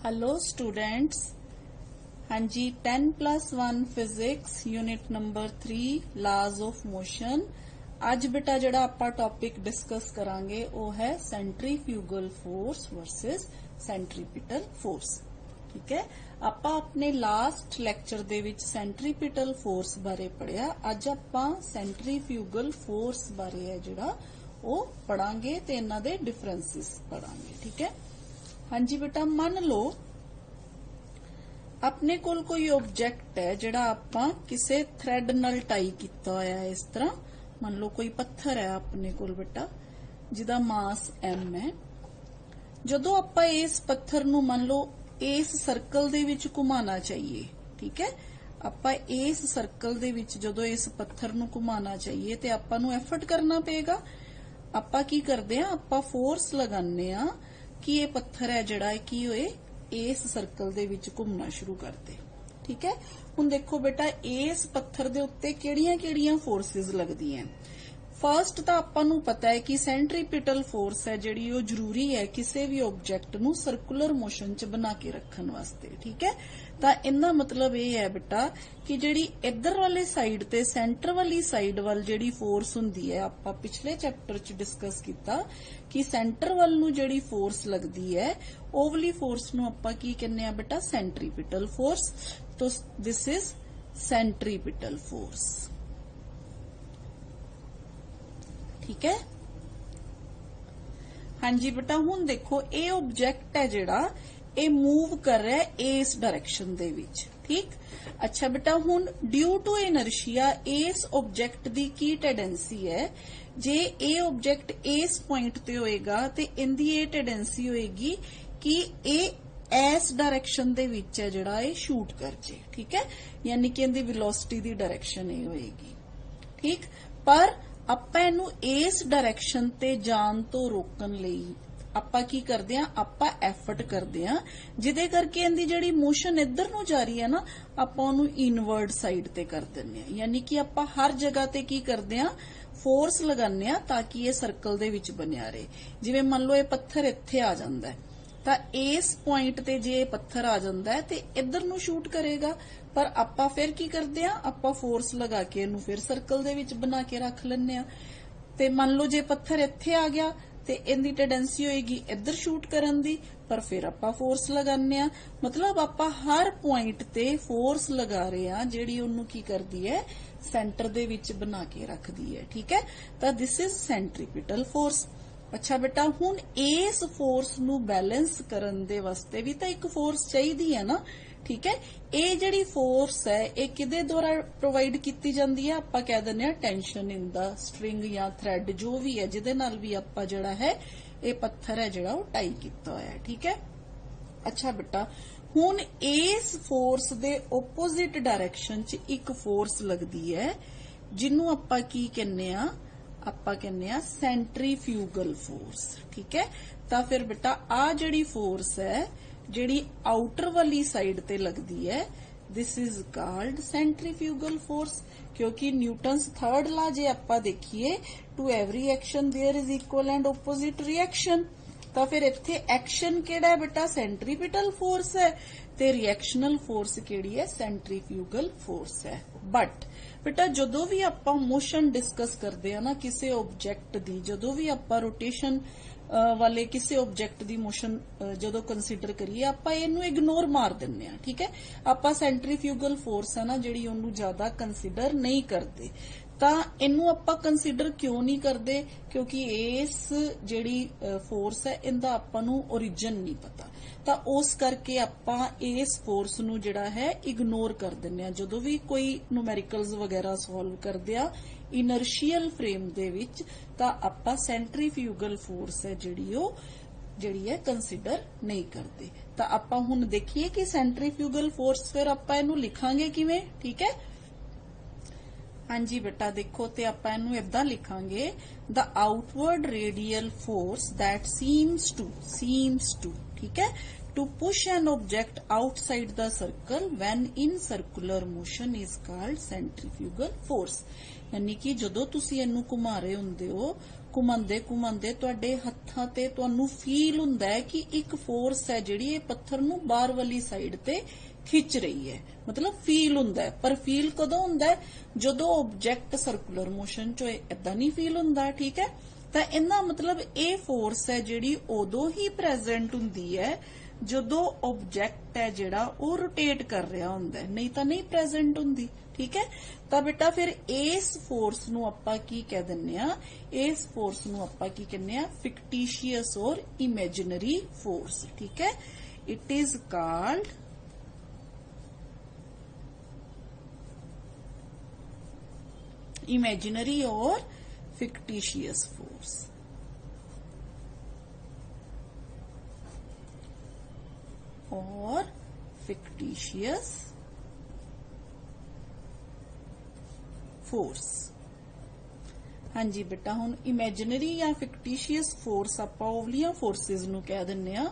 Hello students. हाँ जी, 10+1 physics unit number 3 लाज of motion. ਅੱਜ बेटा ਜਿਹੜਾ ਆਪਾਂ ਟੌਪਿਕ ਡਿਸਕਸ ਕਰਾਂਗੇ ਉਹ ਹੈ ਸੈਂਟਰੀਫਿਊਗਲ ਫੋਰਸ ਵਰਸਸ ਸੈਂਟਰੀਪੀਟਲ ਫੋਰਸ। ਠੀਕ ਹੈ, ਆਪਾਂ ਆਪਣੇ ਲਾਸਟ ਲੈਕਚਰ ਦੇ ਵਿੱਚ ਸੈਂਟਰੀਪੀਟਲ ਫੋਰਸ ਬਾਰੇ ਪੜਿਆ। ਅੱਜ ਆਪਾਂ ਸੈਂਟਰੀਫਿਊਗਲ ਫੋਰਸ ਬਾਰੇ ਹੈ ਜਿਹੜਾ ਉਹ ਪੜਾਂਗੇ ਤੇ ਇਹਨਾਂ ਦੇ ਡਿਫਰੈਂਸਿਸ ਪੜਾਂਗੇ। ਠੀਕ ਹੈ, हाँ जी बेटा, मन लो अपने कोल कोई ऑब्जेक्ट है जिहड़ा आपां किसे थ्रेड नाल टाई कीता होया है। इस तरह मान लो कोई पत्थर है अपने कोल बेटा जिहदा मास m है। जदों आपां इस पत्थर नूं मान लो इस सर्कल दे विच घुमाना चाहिए, ठीक है, आपां इस सर्कल दे विच जदों इस पत्थर नूं घुमाना चाहिए ते आपां नूं एफर्ट करना पेगा। आपां की करदे आ, आपां फोर्स लगाने आ कि ये पत्थर है जिहड़ा की होए इस सर्कल दे विच घुमना शुरू कर दे। ठीक है, हुण देखो बेटा इस पत्थर दे उत्ते किहड़ियां-किहड़ियां फोर्सेस लगदियां। फर्स्ट तो आपां नूं पता है कि सेंट्रीपिटल फोर्स है जिहड़ी वो जरूरी है किसी भी ऑब्जेक्ट नूं सर्कुलर मोशन च बना के रखण वास्ते। ठीक है, तो इनका मतलब ये है बेटा कि जिहड़ी इधर वाले साइड ते सेंटर वाली साइड वाल जिहड़ी फोर्स हुंदी है, आपां पिछले चैप्टर च डिस्कस कीता कि सेंटर वाल नूं जिहड़ी फोर्स लगदी है ओह वाली फोर्स नूं आपां की कहने आ बेटा सेंट्रीपिटल फोर्स। तो दिस इज सेंट्रीपिटल फोर्स। ठीक है, हाँ जी बेटा, हुण देखो ये ऑब्जेक्ट है जिहड़ा ये मूव कर रहा है इस डायरेक्शन दे विच। ठीक, अच्छा बेटा, हुण ड्यू टू इनर्शिया इस ऑब्जेक्ट दी की टेंडेंसी है, जे ये ऑब्जेक्ट इस पॉइंट ते होएगा ते इंदी ये टेंडेंसी होएगी कि ये इस डायरेक्शन दे विच है जिहड़ा ये शूट कर जे। ठीक है, यानी कि इंदी वेलोसिटी दी डायरेक्शन ये होएगी। ठीक, पर आपां इहनूं इस डायरेक्शन ते जाण तो रोकण लई आपां की करदे आ, आपां एफर्ट करदे आ जिहदे करके इहदी जिहड़ी मोशन इधर नूं जा रही है ना आपां ओनूं इनवर्ड साइड ते कर दिंदे आ। यानी कि आपां हर जगह ते की करदे आ, फोर्स लगाने आ ताकि ये सर्कल दे विच बनिया रहे। जिवें मान लो ये पत्थर इत्थे आ जांदा है ਤਾਂ ਇਸ ਪੁਆਇੰਟ ਤੇ ਜੇ ਪੱਥਰ ਆ ਜਾਂਦਾ ਹੈ ਤੇ ਇਧਰ ਨੂੰ ਸ਼ੂਟ ਕਰੇਗਾ, ਪਰ ਆਪਾਂ ਫਿਰ ਕੀ ਕਰਦੇ ਆ, ਆਪਾਂ ਫੋਰਸ ਲਗਾ ਕੇ ਇਹਨੂੰ ਫਿਰ ਸਰਕਲ ਦੇ ਵਿੱਚ ਬਣਾ ਕੇ ਰੱਖ ਲੈਂਦੇ ਆ। ਤੇ ਮੰਨ ਲਓ ਜੇ ਪੱਥਰ ਇੱਥੇ ਆ ਗਿਆ ਤੇ ਇਹਦੀ ਟੈਂਡੈਂਸੀ ਹੋਏਗੀ ਇੱਧਰ ਸ਼ੂਟ ਕਰਨ ਦੀ, ਪਰ ਫਿਰ ਆਪਾਂ ਫੋਰਸ ਲਗਾਉਂਦੇ ਆ। ਮਤਲਬ ਆਪਾਂ ਹਰ ਪੁਆਇੰਟ ਤੇ ਫੋਰਸ ਲਗਾ ਰਹੇ ਆ ਜਿਹੜੀ ਉਹਨੂੰ ਕੀ ਕਰਦੀ ਹੈ, ਸੈਂਟਰ ਦੇ ਵਿੱਚ ਬਣਾ ਕੇ ਰੱਖਦੀ ਹੈ। ਠੀਕ ਹੈ, ਤਾਂ ਦਿਸ ਇਜ਼ ਸੈਂਟਰੀਪੀਟਲ ਫੋਰਸ। अच्छा बेटा, हुण इस फोर्स नूं बैलेंस करन दे वास्ते भी तो एक फोर्स चाहिदी है ना। ठीक है, ये जिहड़ी फोर्स है ये किदे द्वारा प्रोवाइड कीती जांदी है, आपां कह दिंदे आ टेंशन इन द स्ट्रिंग या थ्रेड जो भी है जिहदे नाल भी आपां जिहड़ा है ये पत्थर है जिहड़ा वो टाई कीता होया है। ठीक है, अच्छा बेटा, हुण इस फोर्स दे ओपोजिट डायरेक्शन च एक फोर्स लगदी है जिन्नू आपां की कहने आ, ਆਪਾਂ ਕਹਿੰਦੇ ਆ ਸੈਂਟਰੀਫਿਊਗਲ ਫੋਰਸ। ਠੀਕ ਹੈ, ਤਾਂ ਫਿਰ ਬੇਟਾ ਆ ਜਿਹੜੀ ਫੋਰਸ ਹੈ ਜਿਹੜੀ ਆਊਟਰ ਵਾਲੀ ਸਾਈਡ ਤੇ ਲੱਗਦੀ ਹੈ, this is called centrifugal force. ਕਿਉਂਕਿ ਨਿਊਟਨਸ ਥਰਡ ਲਾ ਜੇ ਆਪਾਂ ਦੇਖੀਏ, to every action there is equal and opposite reaction. ਤਾਂ ਫਿਰ ਇੱਥੇ ਐਕਸ਼ਨ ਕਿਹੜਾ ਹੈ ਬੇਟਾ, ਸੈਂਟਰੀਪੀਟਲ ਫੋਰਸ ਹੈ, ਤੇ ਰਿਐਕਸ਼ਨਲ ਫੋਰਸ ਕਿਹੜੀ ਹੈ, ਸੈਂਟਰੀਫਿਊਗਲ ਫੋਰਸ ਹੈ। ਬਟ बेटा जदों भी आपां मोशन डिस्कस करते हैं ना किसी ऑब्जेक्ट दी, जदों भी आपां रोटेशन वाले किसी ऑब्जेक्ट दी मोशन जदों कंसीडर करिए आपां इहनूं इग्नोर मार दिंदे आ। ठीक है, आपां सेंट्रीफ्यूगल फोर्स है ना जिहड़ी ओनूं ज्यादा कंसीडर नहीं करते। ਤਾਂ ਇਹਨੂੰ ਆਪਾਂ ਕੰਸੀਡਰ ਕਿਉਂ ਨਹੀਂ ਕਰਦੇ, ਕਿਉਂਕਿ ਇਸ ਜਿਹੜੀ ਫੋਰਸ ਹੈ ਇਹਦਾ ਆਪਾਂ ਨੂੰ origin ਨਹੀਂ ਪਤਾ, ਤਾਂ ਉਸ ਕਰਕੇ ਆਪਾਂ ਇਸ ਫੋਰਸ ਨੂੰ ਜਿਹੜਾ ਹੈ ਇਗਨੋਰ ਕਰ ਦਿੰਦੇ ਆ ਜਦੋਂ ਵੀ ਕੋਈ ਨੂਮੈਰੀਕਲਸ ਵਗੈਰਾ ਸੋਲਵ ਕਰਦੇ ਆ ਇਨਰਸ਼ੀਅਲ ਫਰੇਮ ਦੇ ਵਿੱਚ। ਤਾਂ ਆਪਾਂ ਸੈਂਟਰੀਫਿਊਗਲ ਫੋਰਸ ਹੈ ਜਿਹੜੀ ਹੈ ਕੰਸੀਡਰ ਨਹੀਂ ਕਰਦੇ। ਤਾਂ ਆਪਾਂ ਹੁਣ ਦੇਖੀਏ ਕਿ ਸੈਂਟਰੀਫਿਊਗਲ ਫੋਰਸ ਫਿਰ ਆਪਾਂ ਇਹਨੂੰ ਲਿਖਾਂਗੇ ਕਿਵੇਂ। ਠੀਕ ਹੈ, हाँ जी बेटा, देखो ते आपां इहनूं इदां लिखांगे, the outward radial force that seems to ठीक है to push an object outside the circle when in circular motion is called centrifugal force। यानी कि जदों तुसी इनू घुमा रहे हुंदे हो, घुमांदे घुमांदे तुहाडे हत्थां ते तुहानू फील हुंदा है कि एक फोर्स है जिहड़ी ये पत्थर नू बाहर वाली साइड ते खिंच रही है, मतलब फील हुंदा है। पर फील कदों हुंदा है? जदों ऑब्जेक्ट सर्कुलर मोशन च होए, इदां नहीं फील हुंदा। ठीक है, तां इहदा मतलब ये फोर्स है जिहड़ी उदों ही प्रेजेंट हुंदी है जदों ऑब्जेक्ट है जिहड़ा वो रोटेट कर रहा हुंदा है, नहीं तां नहीं प्रेजेंट हुंदी। ठीक है, तां बेटा फिर इस फोर्स नू आपां की कह दिंने आ? इस फोर्स नू आपां की कहने आ? फिक्टिशियस और इमेजिनरी फोर्स। ठीक है, इट इज कॉल्ड इमेजिनरी और फिक्टिशियस फोर्स। और फिक्टिशियस फोर्स। हाँ जी बेटा, हुण इमेजिनरी या फिक्टिशियस फोर्स आपां ओवलियां फोर्सिस नू कह दिंने आ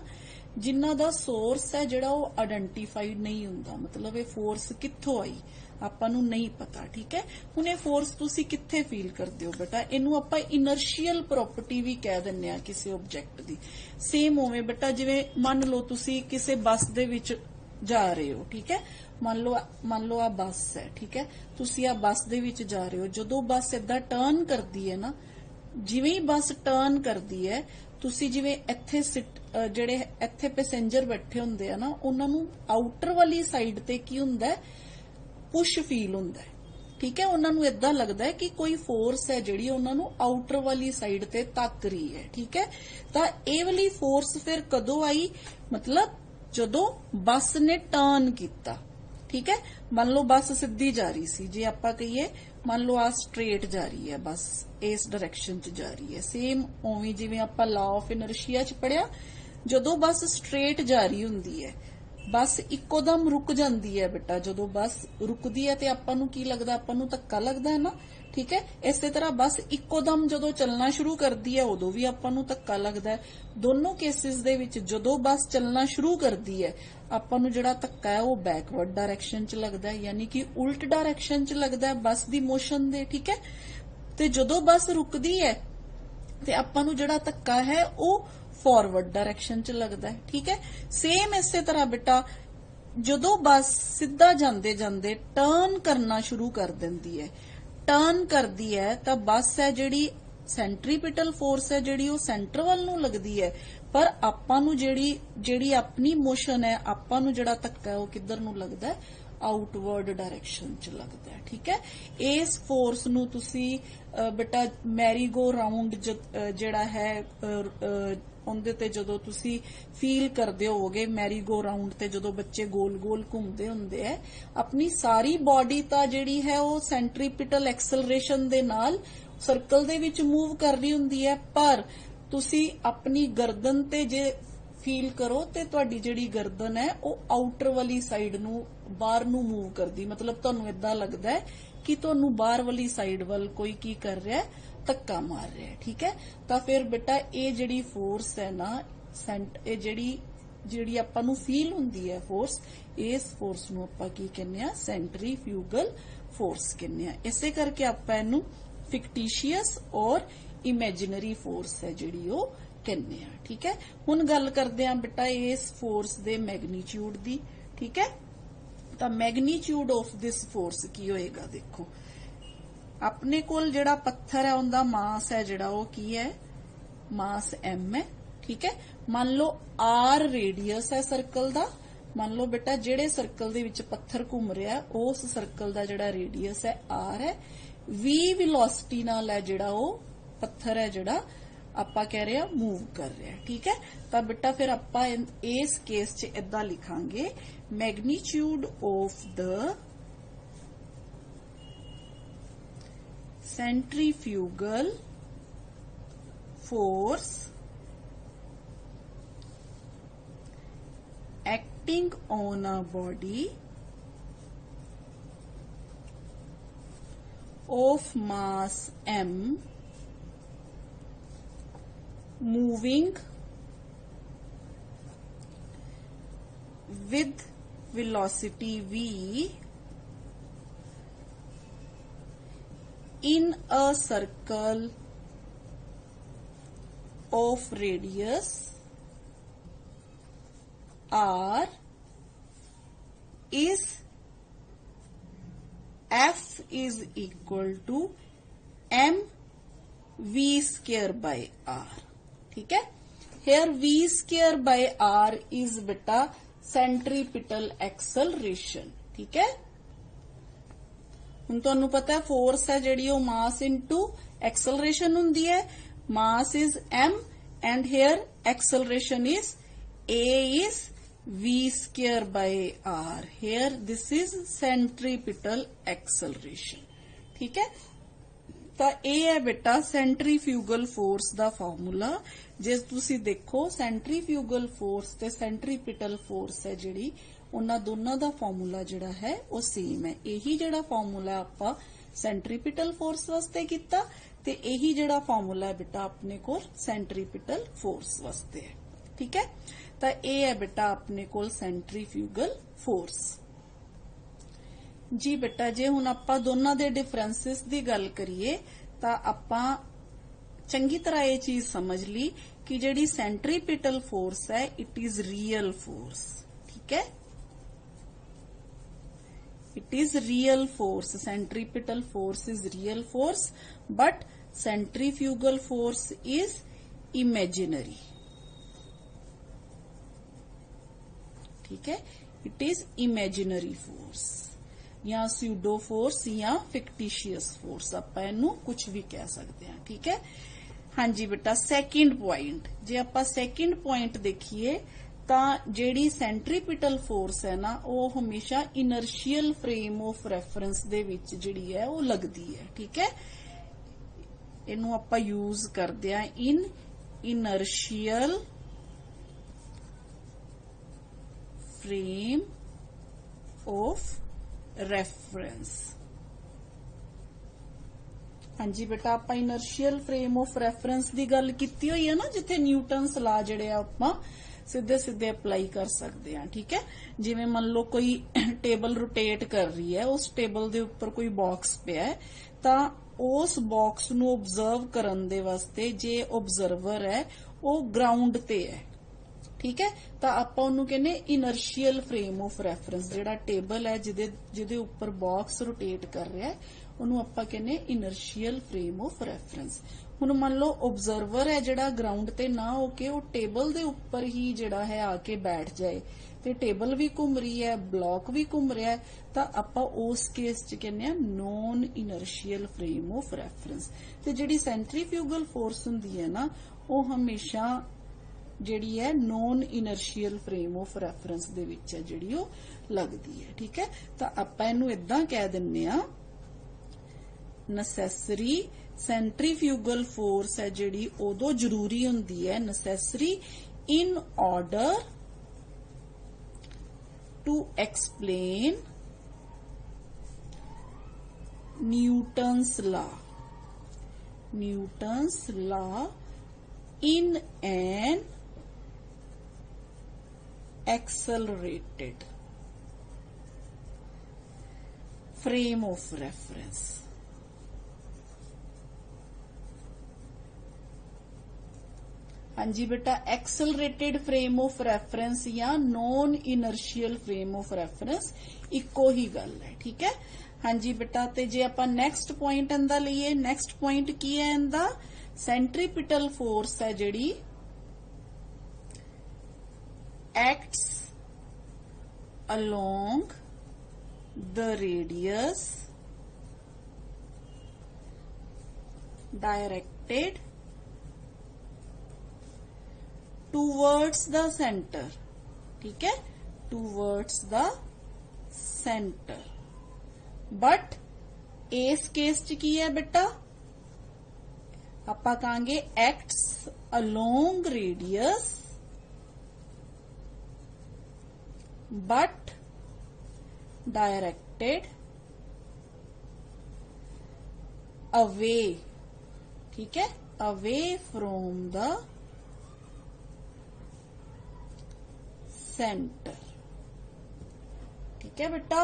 जिन्हां दा सोर्स है जिहड़ा वो आइडेंटिफाइड नहीं हुंदा, मतलब ये फोर्स कित्थों आई आपां नू नहीं पता। ठीक है, हुण ये फोर्स तुसी कित्थे फील करदे हो बेटा? इनू आपां इनर्शियल प्रॉपर्टी भी कह दिंने आ किसी ऑब्जेक्ट दी। सेम उवें बेटा जिवें मान लो तुसी किसी बस दे विच जा रहे हो। ठीक है, मान लो आ बस है। ठीक है, तुसी आ बस दे विच जा रहे हो, जदों बस इदां टर्न करदी है ना, जिवें ही बस टर्न करदी है, तुसी जिवें इत्थे ਜਿਹੜੇ ਇੱਥੇ ਪੈਸੇंजर बैठे ਹੁੰਦੇ ਆ ਨਾ, ਉਹਨਾਂ ਨੂੰ ਆਊਟਰ ਵਾਲੀ ਸਾਈਡ ਤੇ ਕੀ ਹੁੰਦਾ ਹੈ? ਪੁਸ਼ ਫੀਲ ਹੁੰਦਾ ਹੈ। ਠੀਕ ਹੈ, ਉਹਨਾਂ ਨੂੰ ਇਦਾਂ ਲੱਗਦਾ ਹੈ ਕਿ ਕੋਈ ਫੋਰਸ ਹੈ ਜਿਹੜੀ ਉਹਨਾਂ ਨੂੰ ਆਊਟਰ ਵਾਲੀ ਸਾਈਡ ਤੇ ਧੱਕ ਰਹੀ ਹੈ। ਠੀਕ ਹੈ, ਤਾਂ ਇਹ ਵਾਲੀ ਫੋਰਸ ਫਿਰ ਕਦੋਂ ਆਈ? मतलब ਜਦੋਂ ਬੱਸ ਨੇ ਟਰਨ ਕੀਤਾ। ठीक है, मान लो बस सीधी जा रही सी, जे आपां कहिए मान लो आ स्ट्रेट जा रही है बस, इस डायरेक्शन च जा रही है। सेम उवें जिवें आपां लॉ ऑफ इनर्शिया च पढ़िया, जदों बस स्ट्रेट जा रही हुंदी है, बस इक्को दम रुक जाती है बेटा। जदों बस रुकदी है ते आपां नूं की लगदा? आपां नूं धक्का लगदा है ना। ठीक है, इस तरह बस इक्को दम जदों चलना शुरू करती है उदों भी आपां नूं धक्का लगदा है। दोनों केसिस दे विच जदों बस चलना शुरू करती है, आपां नूं जिहड़ा धक्का है वो बैकवर्ड डायरेक्शन च लगदा है, यानी कि उल्ट डायरेक्शन च लगदा है बस दी मोशन दे। ठीक है, ते जदों बस रुकदी है ते आपां नूं जिहड़ा धक्का है वो फॉरवर्ड डायरेक्शन च लगदा है। ठीक है, सेम इसे तरह बेटा जदों बस सीधा जांदे जांदे टर्न करना शुरू कर दिंदी है, टर्न करदी है तां बस है जिहड़ी सेंट्रीपिटल फोर्स है जिहड़ी वो सेंटर वल नूं लगदी है, पर आपां नूं जिहड़ी अपनी मोशन है, आपां नूं जिहड़ा धक्का है वो किधर नूं लगदा है? आउटवर्ड डायरेक्शन च लगदा है। ठीक है, इस फोर्स नूं तुसी बेटा मैरीगो राउंड जिहड़ा है उहदे ते जदों तुसी फील करदे होवोगे, मैरीगो राउंड ते जदों बच्चे गोल गोल घूमदे हुंदे है, अपनी सारी बॉडी तां जिहड़ी है वो सेंट्रीपिटल एक्सलरेशन दे नाल सर्कल दे विच मूव कर रही हुंदी है, पर तुसी अपनी गर्दन ते जे फील करो ते तुहाडी जिहड़ी गर्दन है वो आउटर वाली साइड नूं बाहर नूं मूव करदी, मतलब तुहानूं इदां लगदा है कि तुहानूं बाहर वाली साइड वल कोई की कर रहा है? धक्का मार रहा है। ठीक है, तो फिर बेटा ये जिहड़ी फोर्स है ना, ये जिहड़ी आपां नूं फील हुंदी है फोर्स, इस फोर्स नूं आपां की कहने आ? सेंट्रीफ्यूगल फोर्स कहने आ। इसे करके आपां इहनूं फिक्टिशियस और इमेजिनरी फोर्स है जिहड़ी वो कहने आ। ठीक है, हुण गल करदे आ बेटा इस फोर्स दे मैग्नीट्यूड दी। ठीक है, तो मैग्नीट्यूड ऑफ दिस फोर्स की होएगा? देखो अपने कोल जिहड़ा पत्थर है उनका मास है जिहड़ा वो की है? मास m है। ठीक है, मान लो r रेडियस है सर्कल दा, मान लो बेटा जिहड़े सर्कल दे विच पत्थर घूम रहा है उस सर्कल दा जिहड़ा रेडियस है r है, v वेलोसिटी नाल है जिहड़ा वो पत्थर है जिहड़ा आपां कह रहे हैं मूव कर रहा है। ठीक है, तो बेटा फिर आपां इस केस च इदां लिखांगे, magnitude of the centrifugal force acting on a body of mass m moving with velocity v in a circle of radius r is f is equal to m v square by r। ठीक है, here v square by r is बेटा centripetal acceleration. ठीक है, ਹੁਣ ਤੁਹਾਨੂੰ ਪਤਾ ਹੈ force ਹੈ ਜਿਹੜੀ ਉਹ ਮਾਸ ਇਨਟੂ ਐਕਸਲਰੇਸ਼ਨ ਹੁੰਦੀ ਹੈ। ਮਾਸ is m and here acceleration is a is v square by r। here this is centripetal acceleration। ठीक है, ਤਾਂ ਇਹ ਹੈ ਬੇਟਾ ਸੈਂਟਰੀਫਿਊਗਲ ਫੋਰਸ ਦਾ ਫਾਰਮੂਲਾ। ਜੇ ਤੁਸੀਂ ਦੇਖੋ ਸੈਂਟਰੀਫਿਊਗਲ ਫੋਰਸ ਤੇ ਸੈਂਟਰੀਪਿਟਲ ਫੋਰਸ ਹੈ ਜਿਹੜੀ, ਉਹਨਾਂ ਦੋਨਾਂ ਦਾ ਫਾਰਮੂਲਾ ਜਿਹੜਾ ਹੈ ਉਹ ਸੇਮ ਹੈ। ਇਹੀ ਜਿਹੜਾ ਫਾਰਮੂਲਾ ਆਪਾਂ ਸੈਂਟਰੀਪਿਟਲ ਫੋਰਸ ਵਾਸਤੇ ਕੀਤਾ ਤੇ ਇਹੀ ਜਿਹੜਾ ਫਾਰਮੂਲਾ ਹੈ ਬੇਟਾ ਆਪਣੇ ਕੋਲ ਸੈਂਟਰੀਪਿਟਲ ਫੋਰਸ ਵਾਸਤੇ ਹੈ। ਠੀਕ ਹੈ, ਤਾਂ ਇਹ ਹੈ ਬੇਟਾ ਆਪਣੇ ਕੋਲ ਸੈਂਟਰੀਫਿਊਗਲ ਫੋਰਸ। ਜੀ ਬੇਟਾ ਜੇ ਹੁਣ ਆਪਾਂ ਦੋਨਾਂ ਦੇ ਡਿਫਰੈਂਸਿਸ ਦੀ ਗੱਲ ਕਰੀਏ ਤਾਂ ਆਪਾਂ ਚੰਗੀ ਤਰ੍ਹਾਂ ਇਹ ਚੀਜ਼ ਸਮਝ ਲਈ ਕਿ ਜਿਹੜੀ ਸੈਂਟਰੀਪਿਟਲ ਫੋਰਸ ਹੈ ਇਟ ਇਜ਼ ਰੀਅਲ ਫੋਰਸ। ਠੀਕ ਹੈ, it is real force, centripetal force is real force but centrifugal force is imaginary। ठीक है, it is imaginary force या pseudo force या fictitious force ਆਪਾਂ ਇਹਨੂੰ ਕੁਝ ਵੀ ਕਹਿ ਸਕਦੇ ਹਾਂ। ਠੀਕ ਹੈ, ਹਾਂਜੀ ਬੇਟਾ ਸੈਕਿੰਡ ਪੁਆਇੰਟ, ਜੇ ਆਪਾਂ ਸੈਕਿੰਡ ਪੁਆਇੰਟ ਦੇਖੀਏ ਤਾਂ ਜਿਹੜੀ ਸੈਂਟਰੀਪਿਟਲ ਫੋਰਸ ਹੈ ਨਾ ਉਹ ਹਮੇਸ਼ਾ ਇਨਰਸ਼ੀਅਲ ਫਰੇਮ ਆਫ ਰੈਫਰੈਂਸ ਦੇ ਵਿੱਚ ਜਿਹੜੀ ਹੈ ਉਹ ਲੱਗਦੀ ਹੈ। ਠੀਕ ਹੈ, ਇਹਨੂੰ ਆਪਾਂ ਯੂਜ਼ ਕਰਦੇ ਆ ਇਨ ਇਨਰਸ਼ੀਅਲ ਫਰੇਮ ਆਫ ਰੈਫਰੈਂਸ। ਹਾਂਜੀ ਬੇਟਾ ਆਪਾਂ ਇਨਰਸ਼ੀਅਲ ਫਰੇਮ ਆਫ ਰੈਫਰੈਂਸ ਦੀ ਗੱਲ ਕੀਤੀ ਹੋਈ ਹੈ ਨਾ, ਜਿੱਥੇ ਨਿਊਟਨਸ ਲਾ ਜਿਹੜੇ ਆਪਾਂ ਸਿੱਧੇ ਸਿੱਧੇ ਅਪਲਾਈ ਕਰ ਸਕਦੇ ਹਾਂ। ਠੀਕ ਹੈ, ਜਿਵੇਂ ਮੰਨ ਲਓ ਕੋਈ ਟੇਬਲ ਰੋਟੇਟ ਕਰ ਰਹੀ ਹੈ, ਉਸ ਟੇਬਲ ਦੇ ਉੱਪਰ ਕੋਈ ਬਾਕਸ ਪਿਆ ਹੈ ਤਾਂ ਉਸ ਬਾਕਸ ਨੂੰ ਆਬਜ਼ਰਵ ਕਰਨ ਦੇ ਵਾਸਤੇ ਜੇ ਆਬਜ਼ਰਵਰ ਹੈ ਉਹ ਗਰਾਊਂਡ ਤੇ ਹੈ। ਠੀਕ ਹੈ, ਤਾਂ ਆਪਾਂ ਉਹਨੂੰ ਕਹਿੰਦੇ ਇਨਰਸ਼ੀਅਲ ਫਰੇਮ ਆਫ ਰੈਫਰੈਂਸ। ਜਿਹੜਾ ਟੇਬਲ ਹੈ ਜਿਹਦੇ ਉੱਪਰ ਬਾਕਸ ਰੋਟੇਟ ਕਰ ਰਿਹਾ ਹੈ ਉਹਨੂੰ ਆਪਾਂ ਕਹਿੰਦੇ ਇਨਰਸ਼ੀਅਲ ਫਰੇਮ ਆਫ ਰੈਫਰੈਂਸ। ਹੁਣ ਮੰਨ ਲਓ ਆਬਜ਼ਰਵਰ ਹੈ ਜਿਹੜਾ ਗਰਾਊਂਡ ਤੇ ਨਾ ਹੋ ਕੇ ਉਹ ਟੇਬਲ ਦੇ ਉੱਪਰ ਹੀ ਜਿਹੜਾ ਹੈ ਆ ਕੇ ਬੈਠ ਜਾਏ ਤੇ ਟੇਬਲ ਵੀ ਘੁੰਮ ਰਹੀ ਹੈ, ਬਲੌਕ ਵੀ ਘੁੰਮ ਰਿਹਾ ਹੈ, ਤਾਂ ਆਪਾਂ ਉਸ ਕੇਸ 'ਚ ਕਹਿੰਦੇ ਆ non inertial frame of reference. ਤੇ ਜਿਹੜੀ ਸੈਂਟਰੀਫਿਊਗਲ ਫੋਰਸ ਹੁੰਦੀ ਹੈ ਨਾ ਉਹ ਹਮੇਸ਼ਾ ਜਿਹੜੀ ਹੈ non inertial frame of reference ਦੇ ਵਿੱਚ ਹੈ ਜਿਹੜੀ ਉਹ ਲੱਗਦੀ ਹੈ। ਠੀਕ ਹੈ, ਤਾਂ ਆਪਾਂ ਇਹਨੂੰ ਇਦਾਂ ਕਹਿ ਦਿੰਨੇ ਆ necessary centrifugal force है जिहड़ी उदों जरूरी हुंदी है, necessary in order to explain Newton's law in an accelerated frame of reference। हाँ जी बेटा, एक्सलरेटेड फ्रेम ऑफ रेफरेंस या non inertial frame of reference इको ही गल है। ठीक है, हाँ जी बेटा, ते जे आपां नैक्सट पॉइंट इंदा लईए, नैक्सट पॉइंट की है इंदा सेंट्रीपिटल फोर्स है जिहड़ी acts along the radius directed towards the center। ठीक है, towards the center। but इस केस च की है बेटा आपां कहांगे acts along radius but directed away। ठीक है, away from the center। ठीक है बेटा,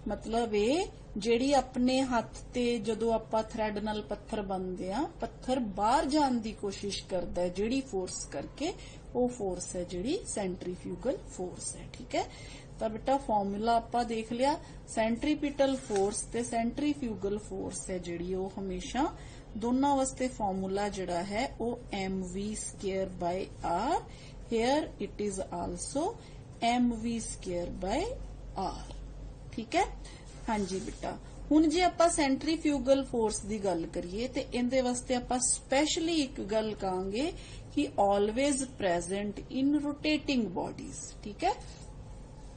मतलब ये ਜਿਹੜੀ ਆਪਣੇ ਹੱਥ ਤੇ ਜਦੋਂ ਆਪਾਂ ਥ੍ਰੈਡ ਨਾਲ ਪੱਥਰ ਬੰਨਦੇ ਆ, ਪੱਥਰ ਬਾਹਰ ਜਾਣ ਦੀ ਕੋਸ਼ਿਸ਼ ਕਰਦਾ ਹੈ ਜਿਹੜੀ ਫੋਰਸ ਕਰਕੇ, ਉਹ ਫੋਰਸ ਹੈ ਜਿਹੜੀ ਸੈਂਟਰੀਫਿਊਗਲ ਫੋਰਸ ਹੈ। ਠੀਕ ਹੈ, ਤਾਂ ਬੇਟਾ ਫਾਰਮੂਲਾ ਆਪਾਂ ਦੇਖ ਲਿਆ, ਸੈਂਟਰੀਪੀਟਲ ਫੋਰਸ ਤੇ ਸੈਂਟਰੀਫਿਊਗਲ ਫੋਰਸ ਹੈ ਜਿਹੜੀ ਉਹ ਹਮੇਸ਼ਾ ਦੋਨਾਂ ਵਾਸਤੇ ਫਾਰਮੂਲਾ ਜਿਹੜਾ ਹੈ ਉਹ mv²/r, here it is also mv²/r। ठीक है, हाँ जी बेटा। हुण जे आपां सेंट्रीफ्यूगल फोर्स की गल करिए तो इहदे वास्ते आपां स्पैशली एक गल कहांगे कि always present in rotating bodies. ठीक है,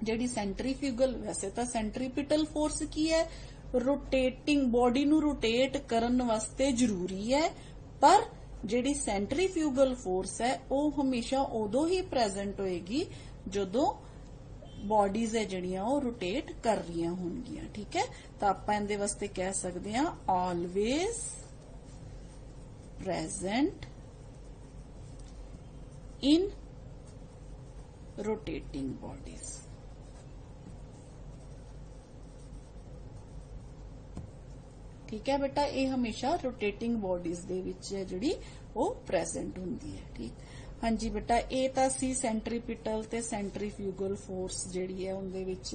जिहड़ी सेंट्रीफ्यूगल, वैसे तो सेंट्रीपिटल फोर्स की है, रोटेटिंग बॉडी नूं रोटेट करन वास्ते जरूरी है, पर जिहड़ी सेंट्रीफ्यूगल फोर्स है वो हमेशा उदों ही प्रेजेंट होएगी जदों बॉडीज है जड़ियां वो रोटेट कर रही होंगियां। ठीक है, तो आप इहदे वास्ते कह सकते हैं always present in rotating bodies. ठीक है बेटा, ये हमेशा रोटेटिंग बॉडीज दे विच है जिहड़ी वो प्रेजेंट हुंदी है। ठीक, हाँ जी बेटा, ये तो सी सेंट्रीपिटल ते सेंट्रीफ्यूगल फोर्स जिहड़ी है उनदे विच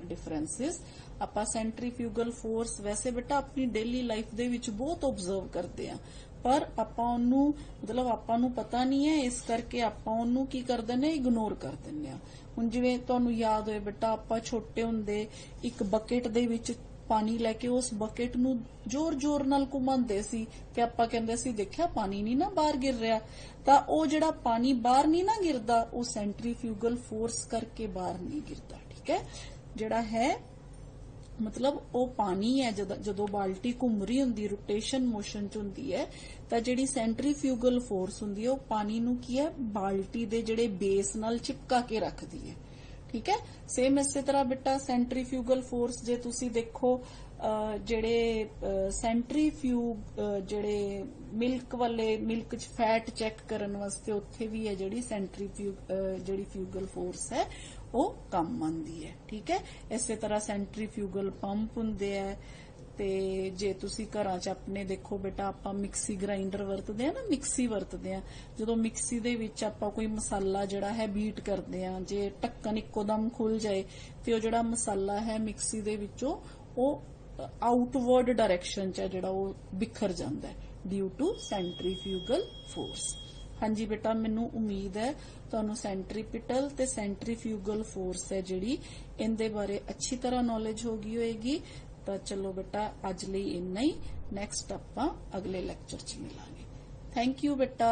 डिफरेंसिस। आपां सेंट्रीफ्यूगल फोर्स वैसे बेटा अपनी डेली लाइफ दे विच बहुत ऑब्जर्व करते हैं, पर आपां उहनूं मतलब आपां नूं पता नहीं है, इस करके आपां उहनूं की कर दिंदे, इग्नोर कर दिंदे आ। हुण जिवें तुहानूं याद होए बेटा, आपां छोटे हुंदे एक बकेट दे विच पानी लैके उस बकेट नूं जोर जोर नाल घुमांदे सी ते आपां कहंदे सी देखिया पानी नहीं ना बाहर गिर रहा, तां ओह जिहड़ा पानी बाहर नहीं ना गिरदा ओह सेंट्रीफ्यूगल फोर्स करके बाहर नहीं गिरदा। ठीक है, जिहड़ा है मतलब ओह पानी है जदों बाल्टी घूम रही हुंदी, रोटेशन मोशन च हुंदी है, तां जिहड़ी सेंट्रीफ्यूगल फोर्स हुंदी है ओह पानी नूं की है बाल्टी दे जिहड़े बेस नाल चिपका के रखदी है। ठीक है, सेम इसे तरह बेटा सेंट्रीफ्यूगल फोर्स जे तुसी देखो जेड़े सेंट्रीफ्यूग जेड़े मिल्क वाले मिल्क च फैट चेक करन वास्ते उत्थे भी है जेड़ी जेड़ी फ्यूगल फोर्स है वो काम आंदी है। ठीक है, इसे तरह सेंट्रीफ्यूगल पंप हुंदे है, ते जे तुसी घरां च अपने देखो बेटा आपां मिक्सी ग्राइंडर वरतदे आ ना, मिक्सी वरतदे आ, जदों मिक्सी दे विच आपां कोई मसाला जिहड़ा है बीट करदे आ, जे ढक्कन इक्कोदम खुल जाए ते ओह जिहड़ा मसाला है मिक्सी दे विचों ओह आउटवर्ड डायरेक्शन च जिहड़ा ओह बिखर जांदा है ड्यू टू सेंट्रीफ्यूगल फोर्स। हाँ जी बेटा, मैनूं उम्मीद है तुहानूं सेंट्रीपिटल ते सेंट्रीफ्यूगल फोर्स है जिहड़ी इहदे बारे अच्छी तरह नॉलेज हो गई होएगी। तो चलो बेटा अज लई इन्ना ही, नैक्सट आपां अगले लैक्चर च मिलांगे। थैंक यू बेटा।